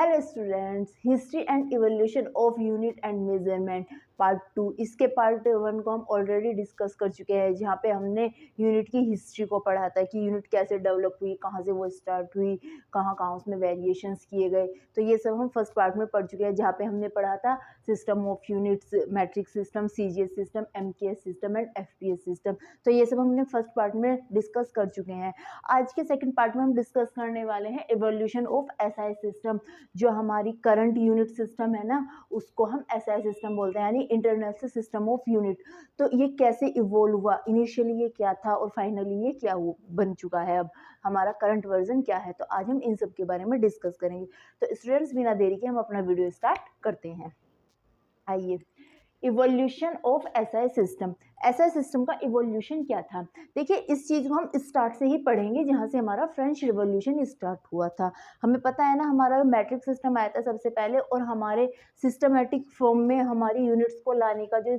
Hello students, history and evolution of unit and measurement part 2। इसके part 1 को हम already discuss कर चुके हैं, जहाँ पे हमने यूनिट की हिस्ट्री को पढ़ा था कि यूनिट कैसे डेवलप हुई, कहाँ से वो स्टार्ट हुई, कहाँ कहाँ उसमें वेरिएशंस किए गए। तो ये सब हम फर्स्ट पार्ट में पढ़ चुके हैं, जहाँ पे हमने पढ़ा था system of units, matric system, CGS system, MKS system and FPS system. तो ये सब हमने फर्स्ट पार्ट में डिस्कस कर चुके हैं। आज के सेकेंड पार्ट में हम डिस्कस करने वाले हैं इवोल्यूशन ऑफ एसआई सिस्टम। जो हमारी करंट यूनिट सिस्टम है ना, उसको हम एसआई सिस्टम बोलते हैं, यानी इंटरनेशनल सिस्टम ऑफ यूनिट। तो ये कैसे इवोल्व हुआ, इनिशियली ये क्या था और फाइनली ये क्या बन चुका है, अब हमारा करंट वर्जन क्या है। तो आज हम इन सब के बारे में डिस्कस करेंगे। तो स्टूडेंट्स, बिना देरी के हम अपना वीडियो स्टार्ट करते हैं। आइए, evolution of SI system. SI system का इवोल्यूशन क्या था? देखिए, इस चीज़ को हम स्टार्ट से ही पढ़ेंगे, जहाँ से हमारा फ्रेंच रिवॉल्यूशन स्टार्ट हुआ था। हमें पता है ना, हमारा मैट्रिक सिस्टम आया था सबसे पहले, और हमारे सिस्टमेटिक फॉर्म में हमारी यूनिट्स को लाने का जो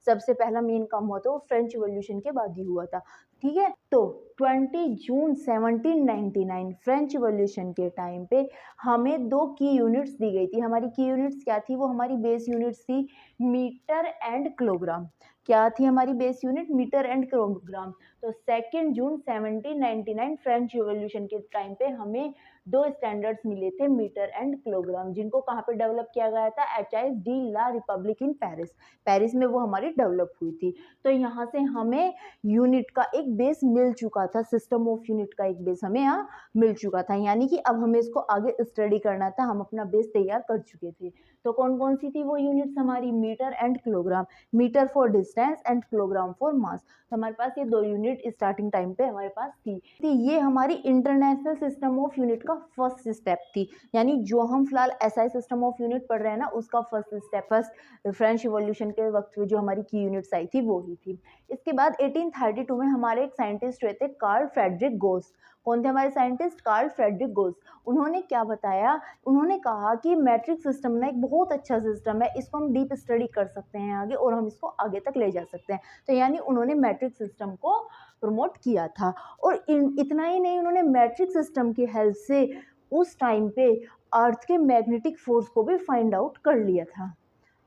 सबसे पहला मेन काम हुआ था, वो फ्रेंच रिवॉल्यूशन के बाद ही हुआ था। ठीक है, तो 20 जून 1799 फ्रेंच रिवॉल्यूशन के टाइम पे हमें 2 की यूनिट्स दी गई थी। हमारी की यूनिट्स क्या थी? वो हमारी बेस यूनिट्स थी मीटर एंड किलोग्राम। क्या थी हमारी base unit? Metre and kilogram. तो 2 जून 1799 फ्रेंच रिवॉल्यूशन के टाइम पे हमें 2 स्टैंडर्ड्स मिले थे, मीटर एंड किलोग्राम, जिनको कहाँ पे डेवलप किया गया था? H D la republic in Paris. Paris में वो हमारी डेवलप हुई थी। तो यहाँ से हमें यूनिट का एक बेस मिल चुका था, सिस्टम ऑफ यूनिट का एक बेस हमें यहाँ मिल चुका था, यानी कि अब हमें इसको आगे स्टडी करना था, हम अपना बेस तैयार कर चुके थे। तो कौन कौन सी थी वो यूनिट्स हमारी? Metre and kilogram. Metre for distance and kilogram for mass. तो हमारे पास ये 2 यूनिट स्टार्टिंग टाइम पे हमारे पास थी। ये हमारी इंटरनेशनल सिस्टम ऑफ यूनिट का फर्स्ट स्टेप थी, यानी जो हम फिलहाल एसआई सिस्टम ऑफ यूनिट पढ़ रहे हैं ना, उसका first step, first French revolution के वक्त जो हमारी की यूनिट्स आई थी वो ही थी। इसके बाद 1832 में हमारे एक साइंटिस्ट हुए थे, कार्ल फ्रेडरिक गोस। कौन थे हमारे साइंटिस्ट? कार्ल फ्रेडरिक गोस। उन्होंने क्या बताया? उन्होंने कहा कि मैट्रिक सिस्टम ना एक बहुत अच्छा सिस्टम है, इसको हम डीप स्टडी कर सकते हैं आगे, और हम इसको आगे तक ले जा सकते हैं। तो यानी उन्होंने मैट्रिक सिस्टम को प्रमोट किया था। और इतना ही नहीं, उन्होंने मैट्रिक सिस्टम की हेल्प से उस टाइम पे अर्थ के मैग्नेटिक फोर्स को भी फाइंड आउट कर लिया था।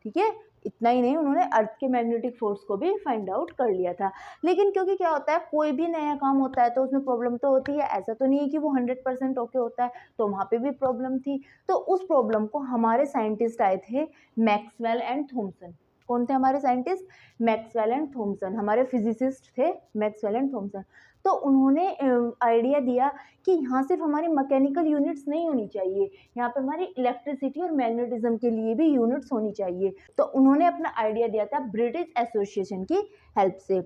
ठीक है, इतना ही नहीं, उन्होंने अर्थ के मैग्नेटिक फोर्स को भी फाइंड आउट कर लिया था। लेकिन क्योंकि क्या होता है, कोई भी नया काम होता है तो उसमें प्रॉब्लम तो होती है, ऐसा तो नहीं है कि वो 100% ओके होता है। तो वहाँ पे भी प्रॉब्लम थी। तो उस प्रॉब्लम को हमारे साइंटिस्ट आए थे, मैक्सवेल एंड थॉमसन। कौन थे हमारे साइंटिस्ट? मैक्सवेल एंड थॉमसन, हमारे फिजिसिस्ट थे मैक्सवेल एंड थॉमसन। तो उन्होंने आइडिया दिया कि यहाँ सिर्फ हमारी मैकेनिकल यूनिट्स नहीं होनी चाहिए, यहाँ पे हमारी इलेक्ट्रिसिटी और मैग्नेटिज्म के लिए भी यूनिट्स होनी चाहिए। तो उन्होंने अपना आइडिया दिया था ब्रिटिश एसोसिएशन की हेल्प से।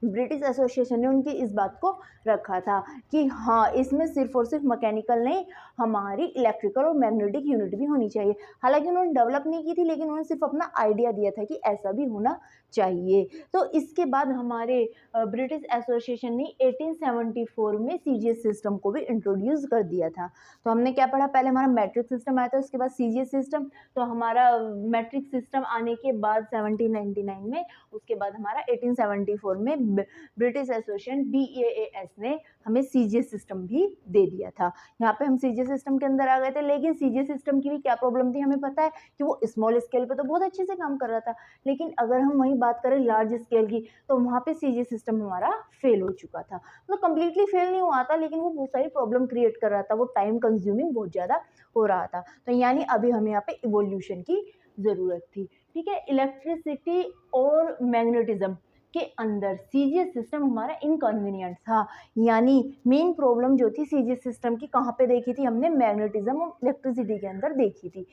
ब्रिटिश एसोसिएशन ने उनकी इस बात को रखा था कि हाँ, इसमें सिर्फ और सिर्फ मैकेनिकल नहीं, हमारी इलेक्ट्रिकल और मैग्नेटिक यूनिट भी होनी चाहिए। हालांकि उन्होंने डेवलप नहीं की थी, लेकिन उन्होंने सिर्फ अपना आइडिया दिया था कि ऐसा भी होना चाहिए। तो इसके बाद हमारे ब्रिटिश एसोसिएशन ने 1874 में सीजीएस सिस्टम को भी इंट्रोड्यूस कर दिया था। तो हमने क्या पढ़ा? पहले हमारा मैट्रिक सिस्टम आया था, उसके बाद सीजीएस सिस्टम। तो हमारा मैट्रिक सिस्टम आने के बाद 1799 में, उसके बाद हमारा 1874 में ब्रिटिश एसोसिएशन BAAS ने हमें सीजीएस सिस्टम भी दे दिया था। यहाँ पे हम सीजीएस सिस्टम के अंदर आ गए थे, लेकिन सीजीएस सिस्टम की भी क्या प्रॉब्लम थी? हमें पता है कि वो स्मॉल स्केल पे तो बहुत अच्छे से काम कर रहा था, लेकिन अगर हम वहीं बात करें लार्ज स्केल की, तो वहाँ पे सीजीएस सिस्टम हमारा फेल हो चुका था। मतलब कंप्लीटली फेल नहीं हुआ था, लेकिन वो बहुत सारी प्रॉब्लम क्रिएट कर रहा था, वो टाइम कंज्यूमिंग बहुत ज़्यादा हो रहा था। तो यानी अभी हमें यहाँ पे इवोल्यूशन की ज़रूरत थी। ठीक है, इलेक्ट्रिसिटी और मैग्नेटिज्म के अंदर सीजीएस सिस्टम हमारा इनकन्वीनियंट था। यानी मेन प्रॉब्लम जो थी सीजीएस सिस्टम की, कहाँ पे देखी थी हमने? मैग्नेटिज्म और इलेक्ट्रिसिटी के अंदर देखी थी।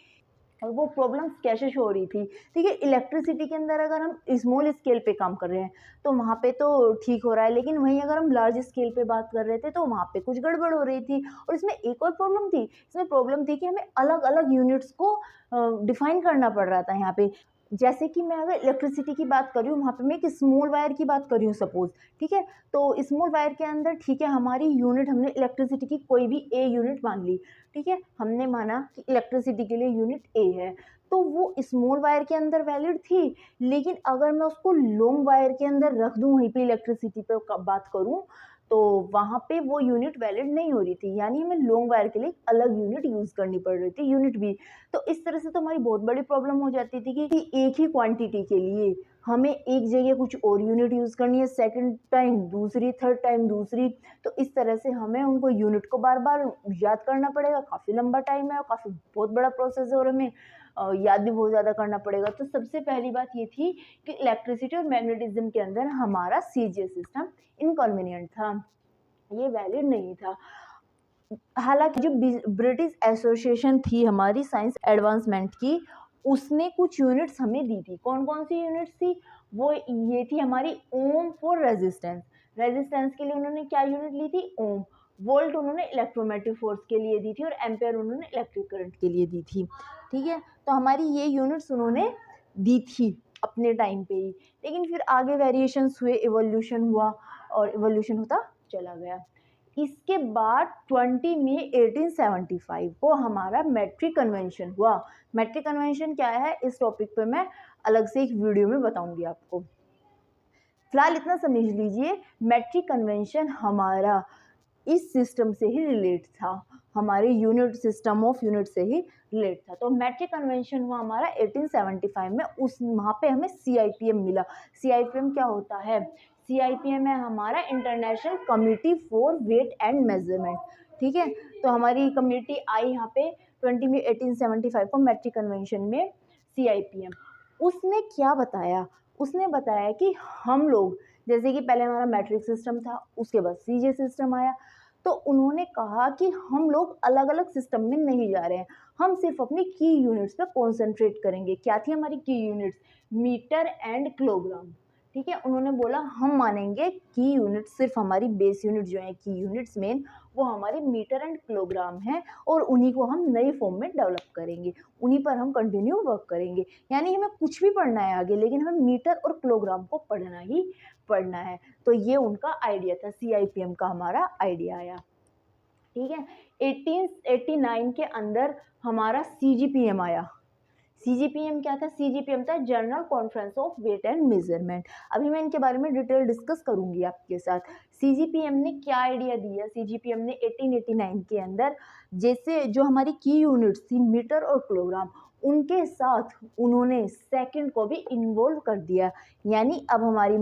और वो प्रॉब्लम्स कैसे शो हो रही थी? ठीक है, इलेक्ट्रिसिटी के अंदर अगर हम स्मॉल स्केल पे काम कर रहे हैं तो वहाँ पे तो ठीक हो रहा है, लेकिन वहीं अगर हम लार्ज स्केल पे बात कर रहे थे तो वहाँ पे कुछ गड़बड़ हो रही थी। और इसमें एक और प्रॉब्लम थी, इसमें प्रॉब्लम थी कि हमें अलग अलग यूनिट्स को डिफाइन करना पड़ रहा था यहाँ पे। जैसे कि मैं अगर इलेक्ट्रिसिटी की बात कर रही हूँ, वहाँ पे मैं एक स्मॉल वायर की बात कर रही हूँ सपोज। ठीक है, तो स्मॉल वायर के अंदर ठीक है, हमारी यूनिट हमने इलेक्ट्रिसिटी की कोई भी ए यूनिट मान ली। ठीक है, हमने माना कि इलेक्ट्रिसिटी के लिए यूनिट ए है, तो वो स्मॉल वायर के अंदर वैलिड थी। लेकिन अगर मैं उसको लॉन्ग वायर के अंदर रख दूँ, वहीं पे इलेक्ट्रिसिटी पे बात करूँ, तो वहाँ पे वो यूनिट वैलिड नहीं हो रही थी, यानी हमें लॉन्ग वायर के लिए एक अलग यूनिट यूज़ करनी पड़ रही थी, यूनिट भी। तो इस तरह से तो हमारी बहुत बड़ी प्रॉब्लम हो जाती थी कि एक ही क्वांटिटी के लिए हमें एक जगह कुछ और यूनिट यूज़ करनी है, सेकंड टाइम दूसरी, थर्ड टाइम दूसरी। तो इस तरह से हमें उनको यूनिट को बार-बार याद करना पड़ेगा, काफ़ी लंबा टाइम है और काफ़ी बहुत बड़ा प्रोसेस है और हमें याद भी बहुत ज़्यादा करना पड़ेगा। तो सबसे पहली बात ये थी कि इलेक्ट्रिसिटी और मैग्नेटिज़्म के अंदर हमारा सीजीएस सिस्टम इनकन्वीनिएंट था, ये वैलिड नहीं था। हालाँकि जो ब्रिटिश एसोसिएशन थी हमारी साइंस एडवांसमेंट की, उसने कुछ यूनिट्स हमें दी थी। कौन-कौन सी यूनिट्स थी? वो ये थी हमारी ओम फॉर रेजिस्टेंस। रेजिस्टेंस के लिए उन्होंने क्या यूनिट ली थी? ओम। वोल्ट उन्होंने इलेक्ट्रोमैग्नेटिक फोर्स के लिए दी थी और एम्पेयर उन्होंने इलेक्ट्रिक करंट के लिए दी थी। ठीक है? तो हमारी ये यूनिट्स उन्होंने दी थी अपने टाइम पे ही। लेकिन फिर आगे वेरिएशंस हुए, इवोल्यूशन हुआ और इवोल्यूशन होता चला गया। इसके बाद 20 मई 1875 को हमारा मैट्रिक कन्वेंशन हुआ। मैट्रिक कन्वेंशन क्या है, इस टॉपिक पे मैं अलग से एक वीडियो में बताऊंगी आपको। फिलहाल इतना समझ लीजिए, मैट्रिक कन्वेंशन हमारा इस सिस्टम से ही रिलेट था, हमारे यूनिट सिस्टम ऑफ यूनिट से ही रिलेट था। तो मैट्रिक कन्वेंशन हुआ हमारा 1875 में, उस वहाँ पे हमें CIPM मिला। CIPM क्या होता है? CIPM है हमारा international committee for weight and measurement. ठीक है, तो हमारी कम्युनिटी आई यहाँ पे 20 मई 1875 को मैट्रिक कन्वेंशन में CIPM। उसने क्या बताया? उसने बताया कि हम लोग, जैसे कि पहले हमारा मैट्रिक सिस्टम था, उसके बाद सीजे सिस्टम आया, तो उन्होंने कहा कि हम लोग अलग अलग सिस्टम में नहीं जा रहे हैं, हम सिर्फ अपनी की यूनिट्स पे कॉन्सेंट्रेट करेंगे। क्या थी हमारी की यूनिट्स? Metre and kilogram. ठीक है, उन्होंने बोला हम मानेंगे की यूनिट, सिर्फ हमारी बेस यूनिट जो है की यूनिट्स मेन, वो हमारे मीटर एंड किलोग्राम है और उन्हीं को हम नई फॉर्म में डेवलप करेंगे, उन्हीं पर हम कंटिन्यू वर्क करेंगे। यानी हमें कुछ भी पढ़ना है आगे, लेकिन हमें मीटर और किलोग्राम को पढ़ना ही पढ़ना है। तो ये उनका आइडिया था, CIPM का हमारा आइडिया आया। ठीक है, 1889 के अंदर हमारा CGPM आया। CGPM क्या था? CGPM था general conference of weight and measurement. अभी मैं इनके बारे में डिटेल डिस्कस करूंगी आपके साथ। CGPM ने क्या आइडिया दिया? CGPM ने 1889 के अंदर, जैसे जो हमारी की यूनिट्स थी मीटर और किलोग्राम, उनके साथ उन्होंने सेकंड को भी इन्वॉल्व कर दिया। यानी अब हमारी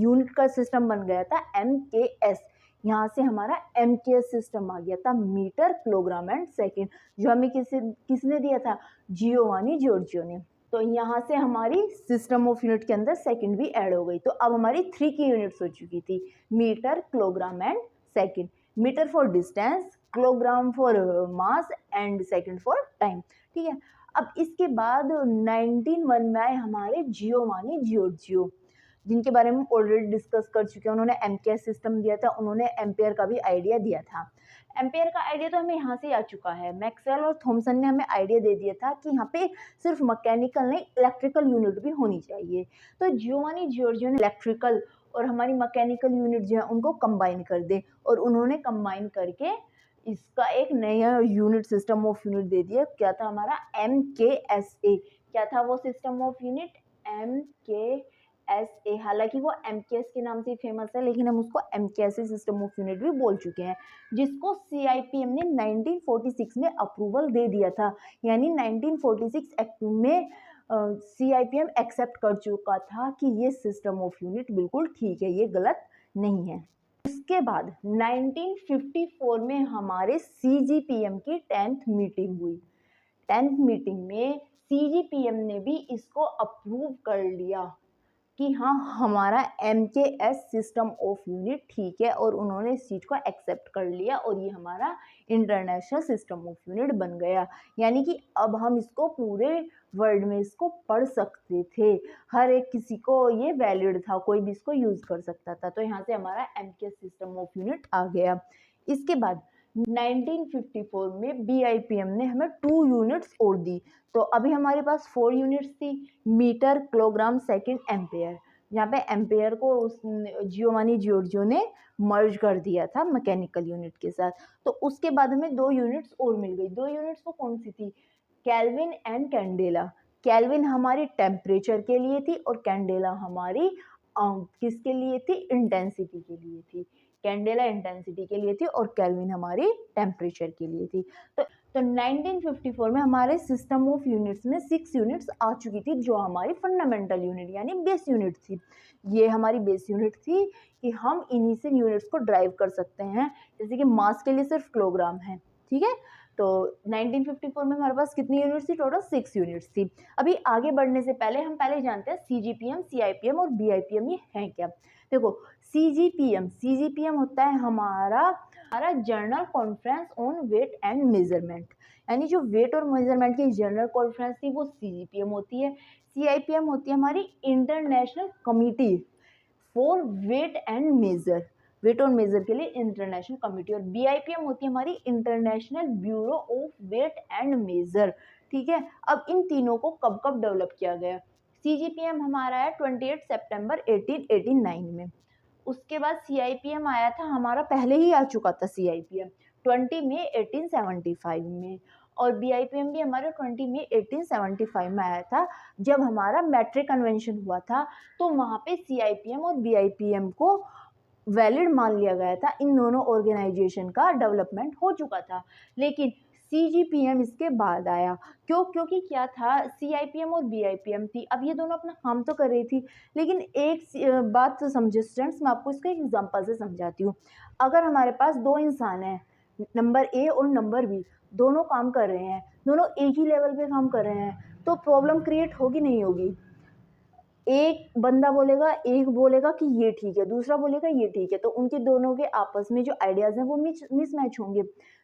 यूनिट का सिस्टम बन गया था MKS। यहाँ से हमारा MKS सिस्टम आ गया था, मीटर किलोग्राम एंड सेकंड, जो हमें किसने दिया था? जियोवानी जॉर्जियो ने। तो यहाँ से हमारी सिस्टम ऑफ यूनिट के अंदर सेकंड भी ऐड हो गई। तो अब हमारी 3 की यूनिट्स हो चुकी थी, metre, kilogram and second. Metre for distance, kilogram for mass and second for time. ठीक है, अब इसके बाद 1901 में आए हमारे जियोवानी जॉर्जियो, जिनके बारे में ऑलरेडी डिस्कस कर चुके हैं। उन्होंने MKS सिस्टम दिया था, उन्होंने एम्पेयर का भी आइडिया दिया था। एम्पेयर का आइडिया तो हमें यहाँ से आ चुका है, मैक्सवेल और थॉमसन ने हमें आइडिया दे दिया था कि यहाँ पे सिर्फ मैकेनिकल नहीं, इलेक्ट्रिकल यूनिट भी होनी चाहिए। तो जियोवानी जॉर्जियो ने इलेक्ट्रिकल और हमारी मैकेनिकल यूनिट जो है उनको कंबाइन कर दे, और उन्होंने कंबाइन करके इसका एक नया यूनिट, सिस्टम ऑफ यूनिट दे दिया। क्या था हमारा? MKSA। क्या था वो सिस्टम ऑफ यूनिट? MKSA। हालांकि वो MKS के नाम से फेमस है, लेकिन हम उसको MKSA सिस्टम ऑफ यूनिट भी बोल चुके हैं, जिसको CIPM ने 1946 में अप्रूवल दे दिया था। यानी 1946 एक्ट में CIPM एक्सेप्ट कर चुका था कि ये सिस्टम ऑफ यूनिट बिल्कुल ठीक है, ये गलत नहीं है। उसके बाद 1954 में हमारे CGPM की 10th मीटिंग हुई। 10th मीटिंग में CGPM ने भी इसको अप्रूव कर लिया कि हाँ, हमारा MKS सिस्टम ऑफ यूनिट ठीक है, और उन्होंने इस चीज़ को एक्सेप्ट कर लिया और ये हमारा इंटरनेशनल सिस्टम ऑफ यूनिट बन गया। यानी कि अब हम इसको पूरे वर्ल्ड में इसको पढ़ सकते थे, हर एक किसी को ये वैलिड था, कोई भी इसको यूज़ कर सकता था। तो यहाँ से हमारा MKS सिस्टम ऑफ यूनिट आ गया। इसके बाद 1954 में BIPM ने हमें 2 यूनिट्स और दी। तो अभी हमारे पास 4 यूनिट्स थी, मीटर, किलोग्राम, सेकंड, एम्पेयर। यहाँ पे एम्पेयर को उस जियोवानी जॉर्जियो ने मर्ज कर दिया था मैकेनिकल यूनिट के साथ। तो उसके बाद हमें 2 यूनिट्स और मिल गई। 2 यूनिट्स वो कौन सी थी? Kelvin and candela. केल्विन हमारी टेम्परेचर के लिए थी और कैंडेला हमारी किसके लिए थी? इंटेंसिटी के लिए थी। कैंडेला इंटेंसिटी के लिए थी और केल्विन हमारी टेम्परेचर के लिए थी। तो 1954 में हमारे सिस्टम ऑफ यूनिट्स में 6 यूनिट्स आ चुकी थी, जो हमारी फंडामेंटल यूनिट यानी बेस यूनिट थी। ये हमारी बेस यूनिट थी कि हम इन्हीं से यूनिट्स को ड्राइव कर सकते हैं, जैसे कि मास के लिए सिर्फ किलोग्राम है, ठीक है। तो 1954 में हमारे पास कितनी यूनिट्स थी? टोटल 6 यूनिट्स थी। अभी आगे बढ़ने से पहले हम पहले जानते हैं CGPM, CIPM और BIPM ये हैं क्या। देखो, CGPM होता है हमारा general conference on weight and measurement, यानी जो वेट और मेजरमेंट की जर्नल कॉन्फ्रेंस थी वो CGPM होती है। CIPM होती है हमारी international committee for weight and measure, weight और मेजर के लिए इंटरनेशनल कमिटी। और BIPM होती है हमारी international bureau of weight and measure, ठीक है। अब इन तीनों को कब कब डेवलप किया गया? CGPM हमारा है 28 सितंबर 1889 में। उसके बाद CIPM आया था हमारा, पहले ही आ चुका था CIPM 20 मई 1875 में, और BIPM भी हमारा 20 मई 1875 में आया था, जब हमारा मैट्रिक कन्वेंशन हुआ था। तो वहाँ पे CIPM और BIPM को वैलिड मान लिया गया था, इन दोनों ऑर्गेनाइजेशन का डेवलपमेंट हो चुका था। लेकिन CGPM इसके बाद आया, क्योंकि क्या था, CIPM और BIPM थी, अब ये दोनों अपना काम तो कर रही थी, लेकिन एक बात तो समझो स्टूडेंट्स, मैं आपको इसको एक एग्जांपल से समझाती हूँ। अगर हमारे पास दो इंसान हैं, नंबर A और नंबर B, दोनों काम कर रहे हैं, दोनों एक ही लेवल पे काम कर रहे हैं, तो प्रॉब्लम क्रिएट होगी नहीं होगी? एक बंदा बोलेगा, एक बोलेगा कि ये ठीक है, दूसरा बोलेगा ये ठीक है, तो उनके दोनों के आपस में जो आइडियाज हैं वो मिसमैच होंगे।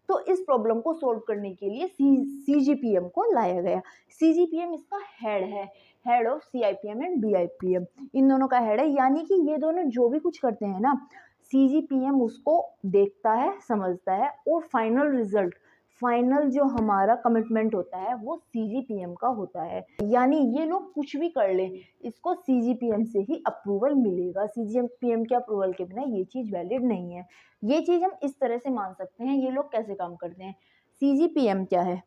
तो इस प्रॉब्लम को सॉल्व करने के लिए CGPM को लाया गया। CGPM इसका हेड है, head of CIPM and BIPM, इन दोनों का हेड है, यानी कि ये दोनों जो भी कुछ करते हैं ना, CGPM उसको देखता है, समझता है, और फाइनल जो हमारा कमिटमेंट होता है वो CGPM का होता है। यानी ये लोग कुछ भी कर ले, इसको CGPM से ही अप्रूवल मिलेगा। CGPM के अप्रूवल के बिना ये चीज़ वैलिड नहीं है। ये चीज़ हम इस तरह से मान सकते हैं, ये लोग कैसे काम करते हैं। CGPM क्या है?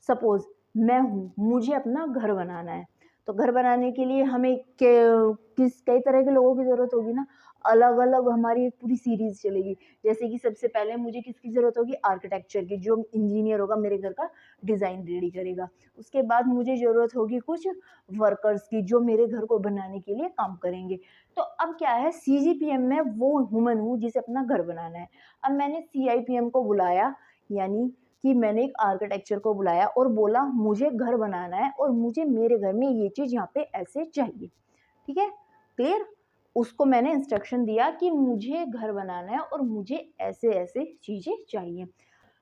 सपोज मैं हूँ, मुझे अपना घर बनाना है, तो घर बनाने के लिए हमें कई तरह के लोगों की ज़रूरत होगी ना, अलग अलग हमारी एक पूरी सीरीज चलेगी। जैसे कि सबसे पहले मुझे किसकी ज़रूरत होगी? आर्किटेक्चर की, जो इंजीनियर होगा मेरे घर का डिज़ाइन रेडी करेगा। उसके बाद मुझे ज़रूरत होगी कुछ वर्कर्स की, जो मेरे घर को बनाने के लिए काम करेंगे। तो अब क्या है, CGPM में वो ह्यूमन हूँ जिसे अपना घर बनाना है। अब मैंने CIPM को बुलाया, यानी कि मैंने एक आर्किटेक्चर को बुलाया और बोला मुझे घर बनाना है और मुझे मेरे घर में ये चीज़ यहाँ पे ऐसे चाहिए, ठीक है, क्लियर। उसको मैंने इंस्ट्रक्शन दिया कि मुझे घर बनाना है और मुझे ऐसे ऐसे चीज़ें चाहिए।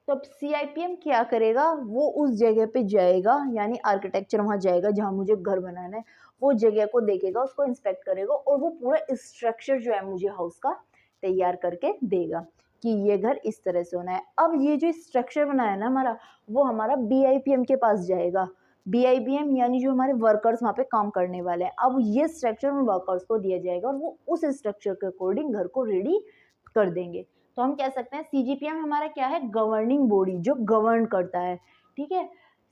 तो अब CIPM क्या करेगा, वो उस जगह पे जाएगा, यानी आर्किटेक्चर वहाँ जाएगा जहाँ मुझे घर बनाना है, वो जगह को देखेगा, उसको इंस्पेक्ट करेगा और वो पूरा स्ट्रक्चर जो है मुझे हाउस का तैयार करके देगा कि ये घर इस तरह से होना है। अब ये जो स्ट्रक्चर बनाया है ना हमारा, वो हमारा BIPM के पास जाएगा। BIPM यानी जो हमारे वर्कर्स वहाँ पे काम करने वाले हैं, अब ये स्ट्रक्चर उन वर्कर्स को दिया जाएगा और वो उस स्ट्रक्चर के अकॉर्डिंग घर को रेडी कर देंगे। तो हम कह सकते हैं CGPM हमारा क्या है? गवर्निंग बॉडी, जो गवर्न करता है, ठीक है।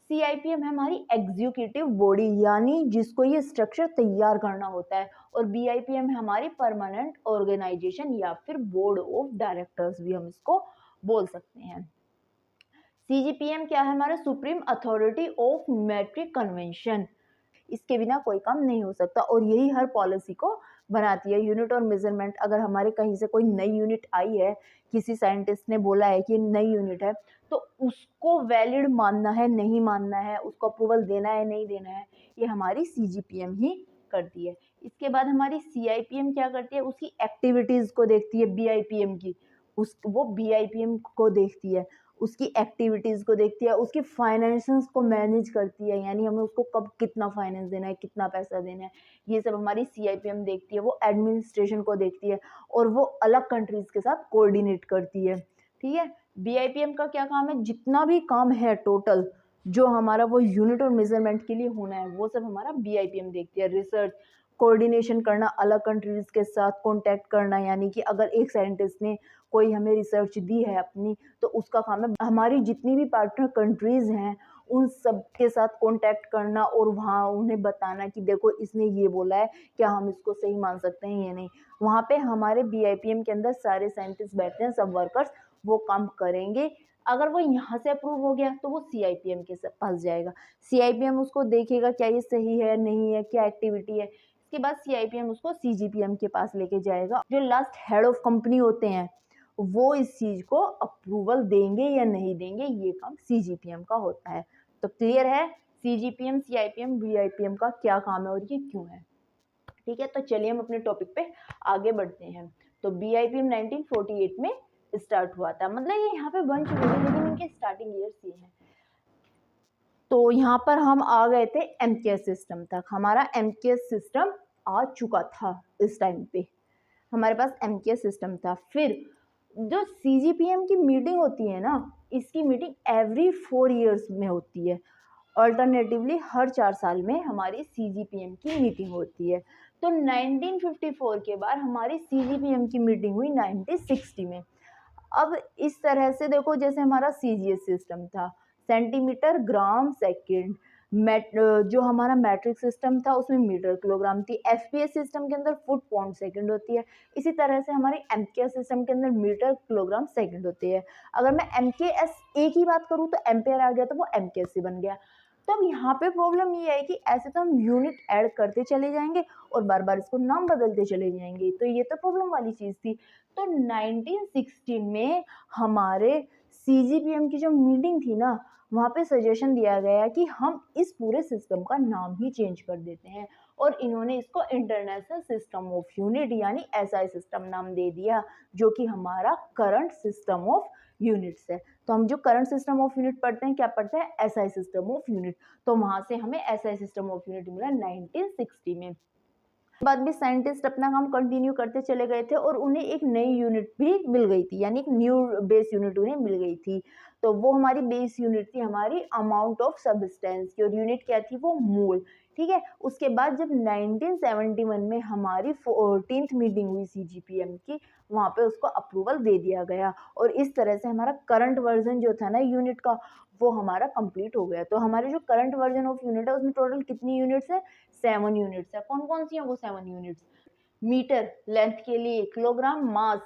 CIPM है हमारी एग्जीक्यूटिव बॉडी, यानी जिसको ये स्ट्रक्चर तैयार करना होता है, और BIPM है हमारी परमानेंट ऑर्गेनाइजेशन या फिर बोर्ड ऑफ डायरेक्टर्स भी हम इसको बोल सकते हैं। CGPM क्या है? हमारा supreme authority of metric convention, इसके बिना कोई काम नहीं हो सकता, और यही हर पॉलिसी को बनाती है। यूनिट और मेजरमेंट, अगर हमारे कहीं से कोई नई यूनिट आई है, किसी साइंटिस्ट ने बोला है कि नई यूनिट है, तो उसको वैलिड मानना है नहीं मानना है, उसको अप्रूवल देना है नहीं देना है, ये हमारी CGPM ही करती है। इसके बाद हमारी CIPM क्या करती है? उसकी एक्टिविटीज़ को देखती है BIPM की, वो BIPM को देखती है, उसकी एक्टिविटीज़ को देखती है, उसकी फाइनेंसेस को मैनेज करती है, यानी हमें उसको कब कितना फाइनेंस देना है, कितना पैसा देना है, ये सब हमारी CIPM देखती है। वो एडमिनिस्ट्रेशन को देखती है और वो अलग कंट्रीज़ के साथ कोऑर्डिनेट करती है, ठीक है। BIPM का क्या काम है? जितना भी काम है टोटल, जो हमारा वो यूनिट और मेजरमेंट के लिए होना है, वो सब हमारा BIPM देखती है। रिसर्च कोऑर्डिनेशन करना, अलग कंट्रीज़ के साथ कॉन्टैक्ट करना, यानी कि अगर एक साइंटिस्ट ने कोई हमें रिसर्च दी है अपनी, तो उसका काम है हमारी जितनी भी पार्टनर कंट्रीज़ हैं उन सब के साथ कॉन्टैक्ट करना और वहाँ उन्हें बताना कि देखो इसने ये बोला है, क्या हम इसको सही मान सकते हैं या नहीं। वहाँ पे हमारे BIPM के अंदर सारे साइंटिस्ट बैठते हैं, सब वर्कर्स वो काम करेंगे। अगर वो यहाँ से अप्रूव हो गया तो वो CIPM के पास जाएगा। CIPM उसको देखेगा क्या ये सही है, नहीं है, क्या एक्टिविटी है। इसके बाद CIPM उसको CGPM के पास लेके जाएगा। जो लास्ट हेड ऑफ कंपनी होते हैं वो इस चीज को अप्रूवल देंगे या नहीं देंगे, ये काम CGPM का होता है। तो क्लियर है CGPM, CIPM, BIPM का क्या काम है और ये क्यों है। ठीक है, तो चलिए हम अपने टॉपिक पे आगे बढ़ते हैं। तो BIPM 1948 में स्टार्ट हुआ था, मतलब ये यहाँ पे बन चुके थे लेकिन इनके स्टार्टिंग ईयर्स ये हैं। तो यहाँ पर हम आ गए थे MKS सिस्टम तक। हमारा MKS सिस्टम आ चुका था इस टाइम पे, हमारे पास MKS सिस्टम था। फिर जो CGPM की मीटिंग होती है ना, इसकी मीटिंग एवरी 4 ईयर्स में होती है। अल्टरनेटिवली हर 4 साल में हमारी CGPM की मीटिंग होती है। तो 1954 के बाद हमारी CGPM की मीटिंग हुई 1960 में। अब इस तरह से देखो, जैसे हमारा CGS सिस्टम था, सेंटीमीटर ग्राम सेकंड, जो हमारा मैट्रिक सिस्टम था उसमें मीटर किलोग्राम थी। FPS सिस्टम के अंदर फुट पाउंड सेकंड होती है। इसी तरह से हमारी MKS सिस्टम के अंदर मीटर किलोग्राम सेकंड होती है। अगर मैं MKSA की बात करूँ तो एम्पेयर आ गया तो वो MKSC बन गया। तो अब यहाँ पे प्रॉब्लम ये है कि ऐसे तो हम यूनिट ऐड करते चले जाएंगे और बार बार इसको नाम बदलते चले जाएंगे, तो ये तो प्रॉब्लम वाली चीज थी। तो 1916 में हमारे CGPM की जो मीटिंग थी ना, वहाँ पे सजेशन दिया गया कि हम इस पूरे सिस्टम का नाम ही चेंज कर देते हैं, और इन्होंने इसको इंटरनेशनल सिस्टम ऑफ यूनिट यानी SI सिस्टम नाम दे दिया, जो कि हमारा करंट सिस्टम ऑफ यूनिट्स है। तो हम जो करंट सिस्टम ऑफ यूनिट पढ़ते हैं, क्या पढ़ते हैं, SI सिस्टम ऑफ यूनिट। तो वहां से हमें SI सिस्टम ऑफ यूनिट मिला 1960 में। बाद में साइंटिस्ट अपना काम कंटिन्यू करते चले गए थे और उन्हें एक नई यूनिट भी मिल गई थी, यानी एक न्यू बेस यूनिट उन्हें मिल गई थी। तो वो हमारी बेस यूनिट थी हमारी अमाउंट ऑफ सब्सटेंस की, और यूनिट क्या थी, वो मोल। ठीक है, उसके बाद जब 1971 में हमारी 14th मीटिंग हुई CGPM की, वहां पे उसको अप्रूवल दे दिया गया, और इस तरह से हमारा करंट वर्जन जो था ना यूनिट का, वो हमारा कंप्लीट हो गया। तो हमारे जो करंट वर्जन ऑफ यूनिट है उसमें टोटल कितनी यूनिट्स है, 7 यूनिट्स है। कौन कौन सी है वो 7 यूनिट्स, मीटर लेंथ के लिए, kilogram mass,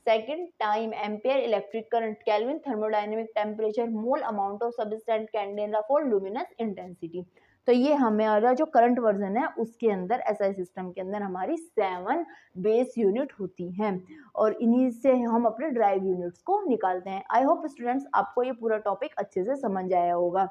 second time, ampere electric current, kelvin thermodynamic temperature, mole amount of substance, candela for luminous intensity. तो ये हमारा जो करंट वर्जन है उसके अंदर SI सिस्टम के अंदर हमारी 7 बेस यूनिट होती हैं, और इन्हीं से हम अपने ड्राइव यूनिट्स को निकालते हैं। आई होप स्टूडेंट्स आपको ये पूरा टॉपिक अच्छे से समझ आया होगा।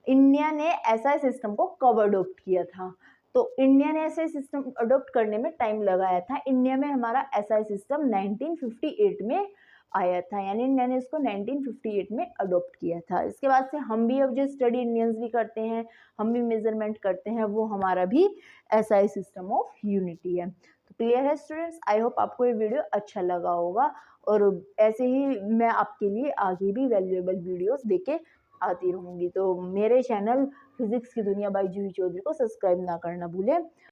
इंडिया ने SI सिस्टम को कब अडोप्ट किया था, तो इंडिया ने SI सिस्टम अडोप्ट करने में टाइम लगाया था। इंडिया में हमारा SI सिस्टम 1958 में आया था, यानी इंडिया ने इसको 1958 में अडोप्ट किया था। इसके बाद से हम भी अब जो स्टडी इंडियंस भी करते हैं, हम भी मेजरमेंट करते हैं, वो हमारा भी SI सिस्टम ऑफ यूनिटी है। तो क्लियर है स्टूडेंट्स, आई होप आपको ये वीडियो अच्छा लगा होगा, और ऐसे ही मैं आपके लिए आगे भी वैल्यूएबल वीडियोस देके आती रहूँगी। तो मेरे चैनल फिजिक्स की दुनिया बाय जूही चौधरी को सब्सक्राइब ना करना भूलें।